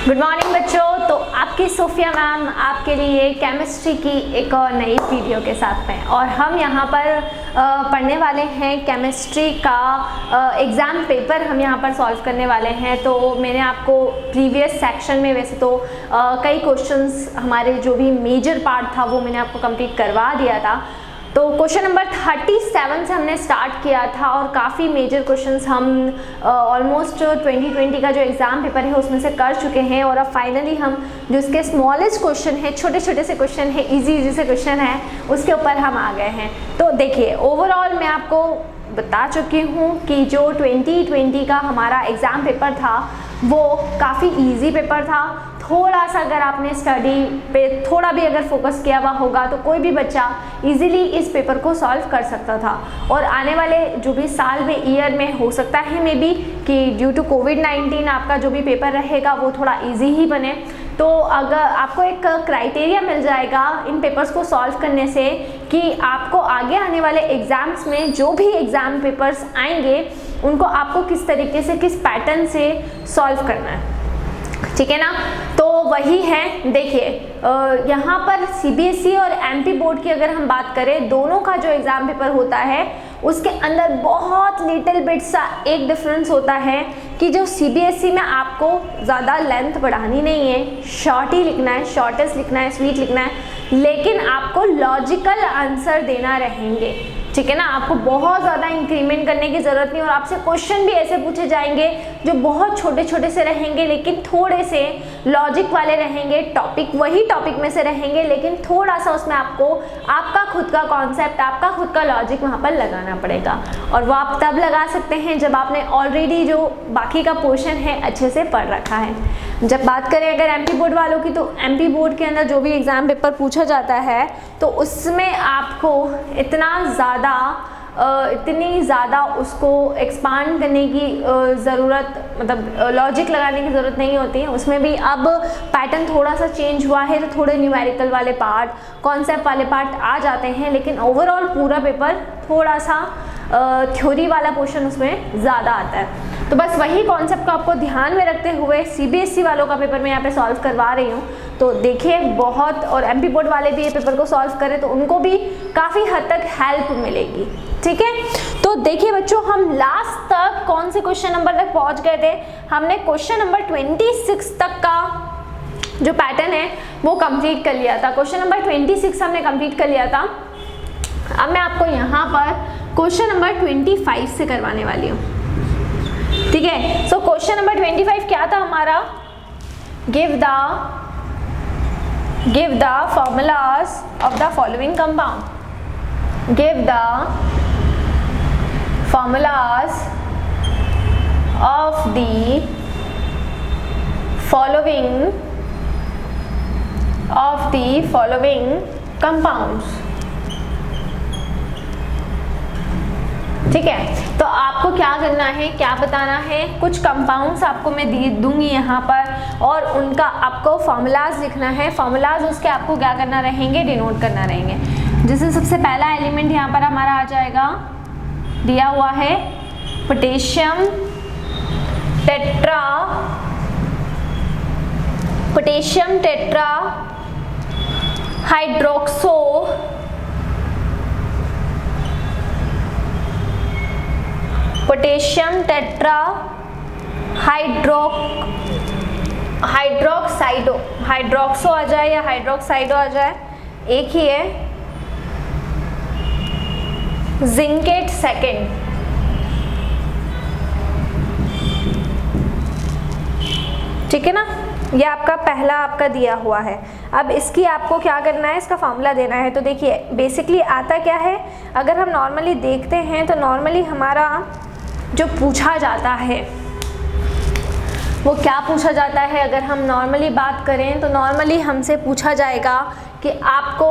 Good morning बच्चों। तो आपकी सोफिया मैम आपके लिए केमिस्ट्री की एक और नई वीडियो के साथ में, और हम यहाँ पर पढ़ने वाले हैं केमिस्ट्री का एग्ज़ाम पेपर हम यहाँ पर सॉल्व करने वाले हैं। तो मैंने आपको प्रीवियस सेक्शन में वैसे तो कई क्वेश्चंस हमारे जो भी मेजर पार्ट था वो मैंने आपको कंप्लीट करवा दिया था। तो क्वेश्चन नंबर 37 से हमने स्टार्ट किया था और काफ़ी मेजर क्वेश्चंस हम ऑलमोस्ट 2020 का जो एग्ज़ाम पेपर है उसमें से कर चुके हैं। और अब फाइनली हम जो इसके स्मॉलेस्ट क्वेश्चन है, छोटे छोटे से क्वेश्चन है, इजी से क्वेश्चन है, उसके ऊपर हम आ गए हैं। तो देखिए, ओवरऑल मैं आपको बता चुकी हूँ कि जो 2020 का हमारा एग्ज़ाम पेपर था वो काफ़ी ईजी पेपर था। थोड़ा सा अगर आपने स्टडी पे थोड़ा भी अगर फोकस किया हुआ होगा तो कोई भी बच्चा इजीली इस पेपर को सॉल्व कर सकता था। और आने वाले जो भी साल में, ईयर में, हो सकता है मे बी कि ड्यू टू कोविड-19 आपका जो भी पेपर रहेगा वो थोड़ा इजी ही बने। तो अगर आपको एक क्राइटेरिया मिल जाएगा इन पेपर्स को सॉल्व करने से कि आपको आगे आने वाले एग्ज़ाम्स में जो भी एग्ज़ाम पेपर्स आएंगे उनको आपको किस तरीके से, किस पैटर्न से सॉल्व करना है, ठीक है ना। तो वही है। देखिए, यहाँ पर सीबीएसई और एमपी बोर्ड की अगर हम बात करें, दोनों का जो एग्ज़ाम पेपर होता है उसके अंदर बहुत लिटिल बिट सा एक डिफरेंस होता है कि जो सीबीएसई में आपको ज़्यादा लेंथ बढ़ानी नहीं है, शॉर्ट ही लिखना है, शॉर्टेस्ट लिखना है, स्वीट लिखना है, लेकिन आपको लॉजिकल आंसर देना रहेंगे, ठीक है ना। आपको बहुत ज़्यादा इंक्रीमेंट करने की ज़रूरत नहीं। और आपसे क्वेश्चन भी ऐसे पूछे जाएंगे जो बहुत छोटे छोटे से रहेंगे लेकिन थोड़े से लॉजिक वाले रहेंगे, टॉपिक वही टॉपिक में से रहेंगे लेकिन थोड़ा सा उसमें आपको आपका खुद का कॉन्सेप्ट, आपका खुद का लॉजिक वहाँ पर लगाना पड़ेगा। और वो आप तब लगा सकते हैं जब आपने ऑलरेडी जो बाकी का पोर्शन है अच्छे से पढ़ रखा है। जब बात करें अगर एमपी बोर्ड वालों की, तो एमपी बोर्ड के अंदर जो भी एग्ज़ाम पेपर पूछा जाता है तो उसमें आपको इतनी ज़्यादा उसको एक्सपांड करने की ज़रूरत, मतलब लॉजिक लगाने की ज़रूरत नहीं होती है। उसमें भी अब पैटर्न थोड़ा सा चेंज हुआ है तो थोड़े न्यूमेरिकल वाले पार्ट, कॉन्सेप्ट वाले पार्ट आ जाते हैं, लेकिन ओवरऑल पूरा पेपर थोड़ा सा थ्योरी वाला पोर्शन उसमें ज़्यादा आता है। तो बस वही कॉन्सेप्ट को आपको ध्यान में रखते हुए सीबीएसई वालों का पेपर मैं यहाँ पे सॉल्व करवा रही हूँ। तो देखिए बहुत, और एमपी बोर्ड वाले भी ये पेपर को सॉल्व करें तो उनको भी काफ़ी हद तक हेल्प मिलेगी, ठीक है। तो देखिए बच्चों, हम लास्ट तक कौन से क्वेश्चन नंबर तक पहुँच गए थे? हमने क्वेश्चन नंबर 26 तक का जो पैटर्न है वो कंप्लीट कर लिया था। क्वेश्चन नंबर 26 हमने कंप्लीट कर लिया था। अब मैं आपको यहाँ पर क्वेश्चन नंबर 25 से करवाने वाली हूँ, ठीक है। सो क्वेश्चन नंबर 25 क्या था हमारा? Give the formulas of the following compound. Give the formulas of the following compounds. ठीक है। तो आपको क्या करना है, क्या बताना है? कुछ कंपाउंड्स आपको मैं दूंगी यहाँ पर और उनका आपको फॉर्मूलाज लिखना है। फॉर्मूलाज उसके आपको क्या करना रहेंगे? डिनोट करना रहेंगे। जैसे सबसे पहला एलिमेंट यहाँ पर हमारा आ जाएगा, दिया हुआ है potassium tetra hydroxo potassium tetra hydroxo आ जाए या हाइड्रोक्साइडो आ जाए, एक ही है। जिंकेट सेकेंड, ठीक है ना। ये आपका पहला आपका दिया हुआ है। अब इसकी आपको क्या करना है? इसका फॉर्मूला देना है। तो देखिए बेसिकली आता क्या है, अगर हम नॉर्मली देखते हैं तो नॉर्मली हमारा जो पूछा जाता है वो क्या पूछा जाता है? अगर हम नॉर्मली बात करें तो नॉर्मली हमसे पूछा जाएगा कि आपको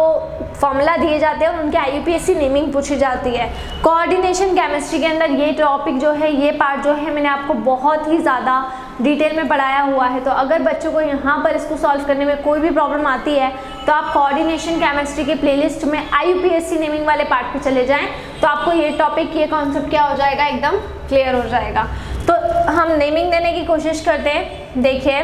फॉर्मूला दिए जाते हैं और उनके आईयूपीएससी नेमिंग पूछी जाती है। कोऑर्डिनेशन केमिस्ट्री के अंदर ये टॉपिक जो है, ये पार्ट जो है, मैंने आपको बहुत ही ज़्यादा डिटेल में पढ़ाया हुआ है। तो अगर बच्चों को यहाँ पर इसको सॉल्व करने में कोई भी प्रॉब्लम आती है तो आप कोऑर्डिनेशन केमिस्ट्री के प्लेलिस्ट में आईयूपीएससी नेमिंग वाले पार्ट पे चले जाएं, तो आपको ये टॉपिक, ये कॉन्सेप्ट क्या हो जाएगा, एकदम क्लियर हो जाएगा। तो हम नेमिंग देने की कोशिश करते हैं। देखिए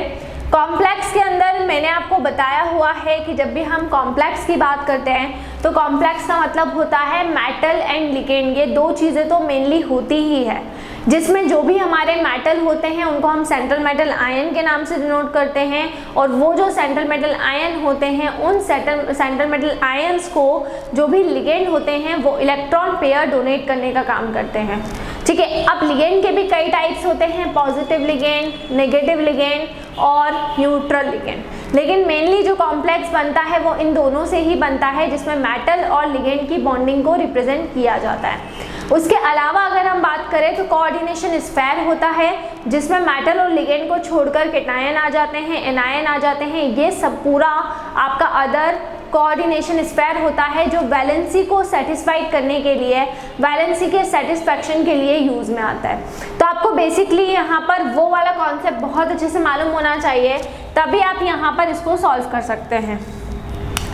कॉम्प्लेक्स के अंदर मैंने आपको बताया हुआ है कि जब भी हम कॉम्प्लेक्स की बात करते हैं तो कॉम्प्लेक्स का मतलब होता है मेटल एंड लिगेंड, ये दो चीज़ें तो मेनली होती ही है, जिसमें जो भी हमारे मेटल होते हैं उनको हम सेंट्रल मेटल आयन के नाम से डिनोट करते हैं, और वो जो सेंट्रल मेटल आयन होते हैं उन सेंट्रल मेटल आयंस को जो भी लिगेंड होते हैं वो इलेक्ट्रॉन पेयर डोनेट करने का काम करते हैं। ठीक है, अब लिगेंड के भी कई टाइप्स होते हैं, पॉजिटिव लिगेंड, नेगेटिव लिगेंड और न्यूट्रल लिगेंड, लेकिन मेनली जो कॉम्प्लेक्स बनता है वो इन दोनों से ही बनता है, जिसमें मेटल और लिगेंड की बॉन्डिंग को रिप्रेजेंट किया जाता है। उसके अलावा अगर हम बात करें तो कोऑर्डिनेशन स्फेयर होता है, जिसमें मेटल और लिगेंड को छोड़कर कैटायन आ जाते हैं, एनायन आ जाते हैं, ये सब पूरा आपका अदर कोऑर्डिनेशन स्फेयर होता है, जो वैलेंसी को सेटिस्फाइड करने के लिए, वैलेंसी के सेटिस्फैक्शन के लिए यूज में आता है। तो आपको बेसिकली यहाँ पर वो वाला कॉन्सेप्ट बहुत अच्छे से मालूम होना चाहिए, तभी आप यहाँ पर इसको सॉल्व कर सकते हैं।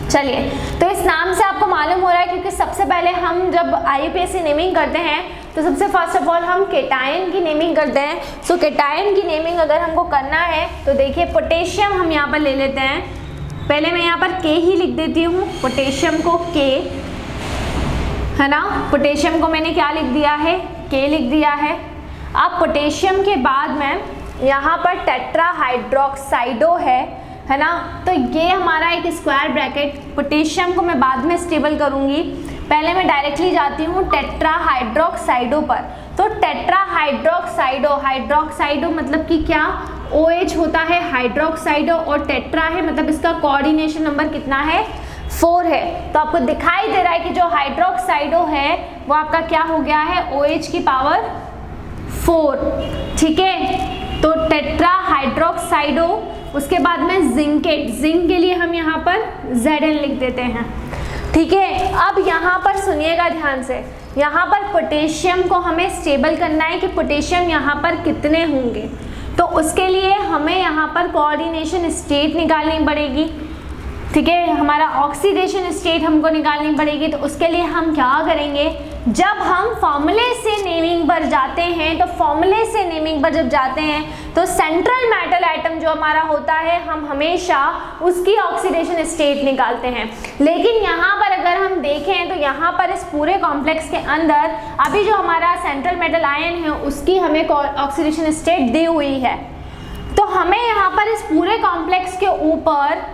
चलिए, तो इस नाम से आपको मालूम हो रहा है क्योंकि सबसे पहले हम जब IUPAC नेमिंग करते हैं तो सबसे फर्स्ट ऑफ ऑल हम केटायन की नेमिंग करते हैं। सो केटायन की नेमिंग अगर हमको करना है तो देखिए, पोटेशियम हम यहाँ पर ले लेते हैं। पहले मैं यहाँ पर K ही लिख देती हूँ, पोटेशियम को K, है ना, पोटेशियम को मैंने क्या लिख दिया है, K लिख दिया है। अब पोटेशियम के बाद में यहाँ पर टेट्राहाइड्रोक्साइडो है ना, तो ये हमारा एक स्क्वायर ब्रैकेट, पोटेशियम को मैं बाद में स्टेबल करूँगी, पहले मैं डायरेक्टली जाती हूँ टेट्राहाइड्रोक्साइडो पर। तो टेट्राहाइड्रोक्साइडो, हाइड्रोक्साइडो मतलब कि क्या, OH होता है, हाइड्रोक्साइडो और टेट्रा है, मतलब इसका कोऑर्डिनेशन नंबर कितना है, 4 है। तो आपको दिखाई दे रहा है कि जो हाइड्रोक्साइडो है वो आपका क्या हो गया है, OH की पावर 4। ठीक है, तो टेट्राहाइड्रोक्साइडो, उसके बाद में जिंकेट, जिंक के लिए हम यहाँ पर Zn लिख देते हैं। ठीक है, अब यहाँ पर सुनिएगा ध्यान से, यहाँ पर पोटेशियम को हमें स्टेबल करना है कि पोटेशियम यहाँ पर कितने होंगे, तो उसके लिए हमें यहाँ पर कोऑर्डिनेशन स्टेट निकालनी पड़ेगी। ठीक है, हमारा ऑक्सीडेशन स्टेट हमको निकालनी पड़ेगी। तो उसके लिए हम क्या करेंगे, जब हम फॉर्मूले से नेमिंग पर जाते हैं, तो फॉर्मूले से नेमिंग पर जब जाते हैं तो सेंट्रल मेटल एटम जो हमारा होता है हम हमेशा उसकी ऑक्सीडेशन स्टेट निकालते हैं। लेकिन यहाँ पर अगर हम देखें तो यहाँ पर इस पूरे कॉम्प्लेक्स के अंदर अभी जो हमारा सेंट्रल मेटल आयन है उसकी हमें ऑक्सीडेशन स्टेट दी हुई है। तो हमें यहाँ पर इस पूरे कॉम्प्लेक्स के ऊपर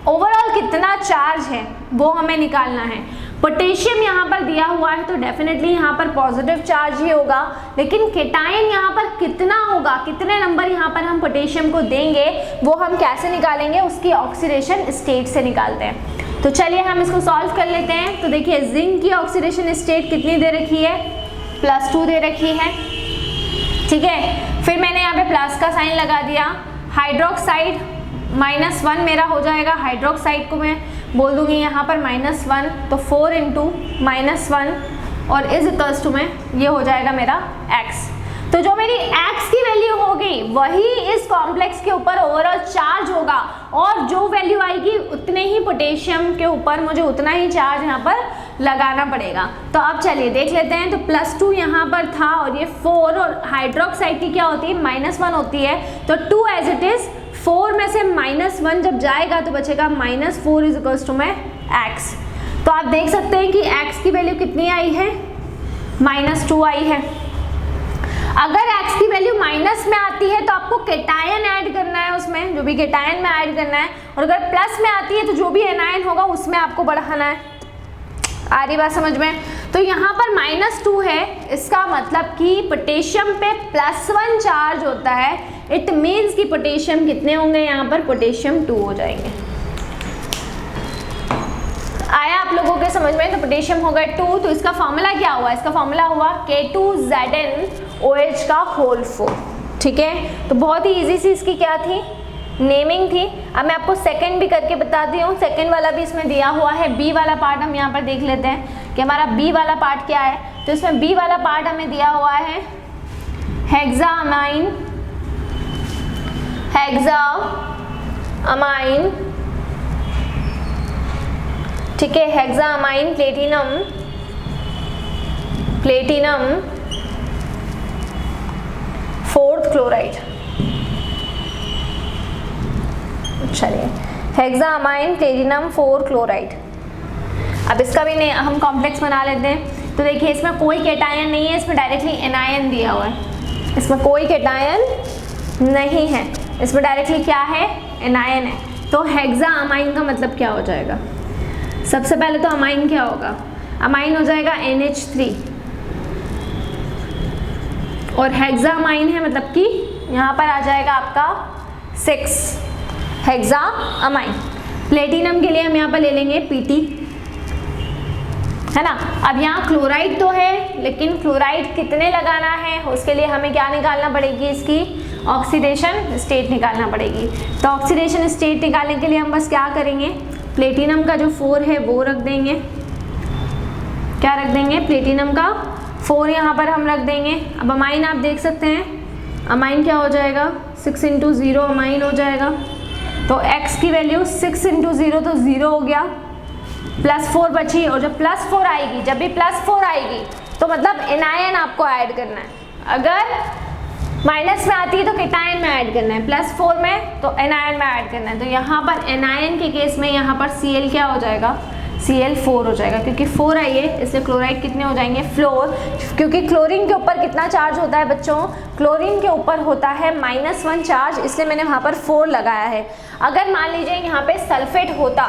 ओवरऑल कितना चार्ज है वो हमें निकालना है। पोटेशियम यहाँ पर दिया हुआ है तो डेफिनेटली यहाँ पर पॉजिटिव चार्ज ही होगा, लेकिन केटायन यहाँ पर कितना होगा, कितने नंबर यहाँ पर हम पोटेशियम को देंगे वो हम कैसे निकालेंगे, उसकी ऑक्सीडेशन स्टेट से निकालते हैं। तो चलिए हम इसको सॉल्व कर लेते हैं। तो देखिए, जिंक की ऑक्सीडेशन स्टेट कितनी दे रखी है, +2 दे रखी है। ठीक है, फिर मैंने यहाँ पे प्लस का साइन लगा दिया। हाइड्रोक्साइड -1 मेरा हो जाएगा, हाइड्रोक्साइड को मैं बोल दूंगी यहाँ पर -1, तो 4 × -1 और इज इक्वल्स टू में ये हो जाएगा मेरा x। तो जो मेरी x की वैल्यू होगी वही इस कॉम्प्लेक्स के ऊपर ओवरऑल चार्ज होगा, और जो वैल्यू आएगी उतने ही पोटेशियम के ऊपर मुझे उतना ही चार्ज यहाँ पर लगाना पड़ेगा। तो अब चलिए देख लेते हैं। तो +2 यहाँ पर था और ये 4, और हाइड्रोक्साइड की क्या होती है, -1 होती है, तो 2 एज इट इज। 4 में से -1 जब जाएगा तो बचेगा -4 इज इक्वल्स टू में x। तो आप देख सकते हैं कि x की वैल्यू कितनी आई है, -2 आई है। अगर x की वैल्यू माइनस में आती है तो आपको केटायन ऐड करना है, उसमें जो भी केटायन में ऐड करना है, और अगर प्लस में आती है तो जो भी एनायन होगा उसमें आपको बढ़ाना है। आ रही बात समझ में? तो यहाँ पर -2 है, इसका मतलब कि पोटेशियम पे +1 चार्ज होता है। इट मीन्स कि पोटेशियम कितने होंगे, यहाँ पर पोटेशियम 2 हो जाएंगे। आया आप लोगों के समझ में? तो पोटेशियम हो गए 2, तो इसका फॉर्मूला क्या हुआ, इसका फॉर्मूला हुआ K2Zn OH का होल 4। ठीक है, तो बहुत ही इजी सी इसकी क्या थी, नेमिंग थी। अब मैं आपको सेकंड भी करके बताती हूँ, सेकंड वाला भी इसमें दिया हुआ है। बी वाला पार्ट हम यहाँ पर देख लेते हैं कि हमारा बी वाला पार्ट क्या है। तो इसमें बी वाला पार्ट हमें दिया हुआ है हेक्सामाइन, ठीक है, हेक्सामाइन प्लेटिनम 4th क्लोराइड। चलिए, हेक्सामाइन प्लेटिनम 4 क्लोराइड। अब इसका भी हम कॉम्प्लेक्स बना लेते हैं। तो देखिए इसमें कोई कैटायन नहीं है, इसमें डायरेक्टली एनायन दिया हुआ है, इसमें कोई कैटायन नहीं है, इसमें डायरेक्टली क्या है, एनायन है। तो हेक्सामाइन का मतलब क्या हो जाएगा, सबसे पहले तो अमाइन क्या होगा, अमाइन हो जाएगा NH3 और हेक्सामाइन है मतलब कि यहाँ पर आ जाएगा आपका 6 हेक्सामाइन। प्लेटिनम के लिए हम यहाँ पर ले लेंगे Pt, है ना। अब यहाँ क्लोराइड तो है, लेकिन क्लोराइड कितने लगाना है उसके लिए हमें क्या निकालना पड़ेगी, इसकी ऑक्सीडेशन स्टेट निकालना पड़ेगी। तो ऑक्सीडेशन स्टेट निकालने के लिए हम बस क्या करेंगे, प्लेटिनम का जो 4 है वो रख देंगे, क्या रख देंगे, प्लेटिनम का 4 यहाँ पर हम रख देंगे। अब अमाइन आप देख सकते हैं, अमाइन क्या हो जाएगा, 6 × 0 अमाइन हो जाएगा। तो x की वैल्यू 6 × 0 तो 0 हो गया, +4 बची, और जब +4 आएगी, जब भी +4 आएगी तो मतलब एनायन आपको ऐड करना है। अगर माइनस में आती है तो कैटायन में ऐड करना है, +4 में तो एनायन में ऐड करना है। तो यहाँ पर एनायन के केस में यहाँ पर Cl क्या हो जाएगा, Cl4 हो जाएगा, क्योंकि 4 आई है इसलिए क्लोराइड कितने हो जाएंगे, फ्लोर। क्योंकि क्लोरीन के ऊपर कितना चार्ज होता है बच्चों, क्लोरीन के ऊपर होता है -1 चार्ज, इसलिए मैंने वहाँ पर 4 लगाया है। अगर मान लीजिए यहाँ पे सल्फेट होता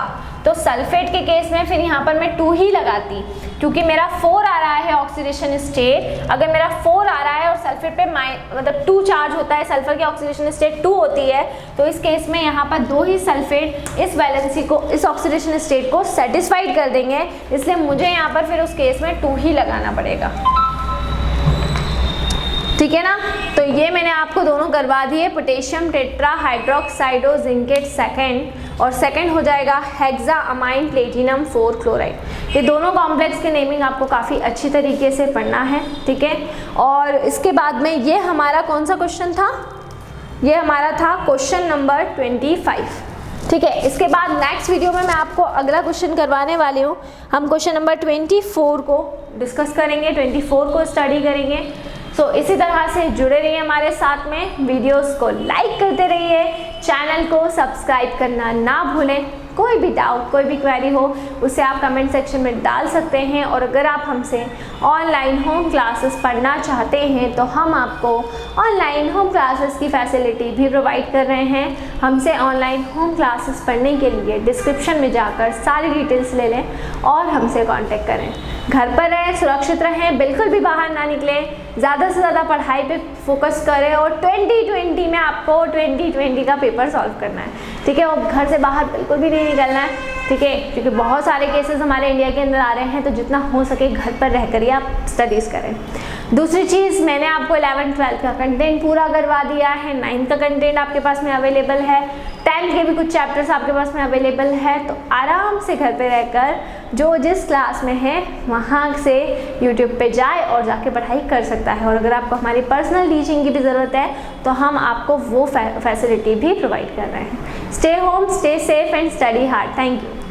तो सल्फेट के केस में फिर यहाँ पर मैं 2 ही लगाती, क्योंकि मेरा 4 आ रहा है ऑक्सीडेशन स्टेट। अगर मेरा 4 आ रहा है और सल्फेट पे मतलब 2 चार्ज होता है, सल्फर की ऑक्सीडेशन स्टेट 2 होती है, तो इस केस में यहाँ पर 2 ही सल्फेट इस वैलेंसी को, इस ऑक्सीडेशन स्टेट को सेटिस्फाइड कर देंगे, इसलिए मुझे यहाँ पर फिर उस केस में 2 ही लगाना पड़ेगा। ठीक है ना। तो ये मैंने आपको दोनों करवा दिए, पोटेशियम टेट्रा हाइड्रोक्साइडो जिंकेट सेकेंड, और सेकेंड हो जाएगा हेक्सामाइन प्लेटिनम 4 क्लोराइड। ये दोनों कॉम्प्लेक्स के नेमिंग आपको काफ़ी अच्छी तरीके से पढ़ना है, ठीक है। और इसके बाद में ये हमारा कौन सा क्वेश्चन था, ये हमारा था क्वेश्चन नंबर 25, ठीक है। इसके बाद नेक्स्ट वीडियो में मैं आपको अगला क्वेश्चन करवाने वाली हूँ। हम क्वेश्चन नंबर 24 को डिस्कस करेंगे, 24 को स्टडी करेंगे। तो इसी तरह से जुड़े रहिए हमारे साथ में, वीडियोस को लाइक करते रहिए, चैनल को सब्सक्राइब करना ना भूलें। कोई भी डाउट, कोई भी क्वेरी हो उसे आप कमेंट सेक्शन में डाल सकते हैं। और अगर आप हमसे ऑनलाइन होम क्लासेस पढ़ना चाहते हैं तो हम आपको ऑनलाइन होम क्लासेस की फैसिलिटी भी प्रोवाइड कर रहे हैं। हमसे ऑनलाइन होम क्लासेस पढ़ने के लिए डिस्क्रिप्शन में जाकर सारी डिटेल्स ले लें और हमसे कांटेक्ट करें। घर पर रहें, सुरक्षित रहें, बिल्कुल भी बाहर ना निकलें, ज़्यादा से ज़्यादा पढ़ाई पे फोकस करें। और 2020 में आपको 2020 का पेपर सॉल्व करना है, ठीक है। और घर से बाहर बिल्कुल भी नहीं निकलना है, ठीक है, क्योंकि बहुत सारे केसेस हमारे इंडिया के अंदर आ रहे हैं। तो जितना हो सके घर पर रहकर ही आप स्टडीज़ करें। दूसरी चीज़, मैंने आपको 11th 12th का कंटेंट पूरा करवा दिया है, 9th का कंटेंट आपके पास में अवेलेबल है, 10th के भी कुछ चैप्टर्स आपके पास में अवेलेबल है। तो आराम से घर पे रहकर जो जिस क्लास में है वहाँ से YouTube पे जाए और जाके पढ़ाई कर सकता है। और अगर आपको हमारी पर्सनल टीचिंग की भी ज़रूरत है तो हम आपको वो फैसिलिटी भी प्रोवाइड कर रहे हैं। Stay home, stay safe and study hard. Thank you.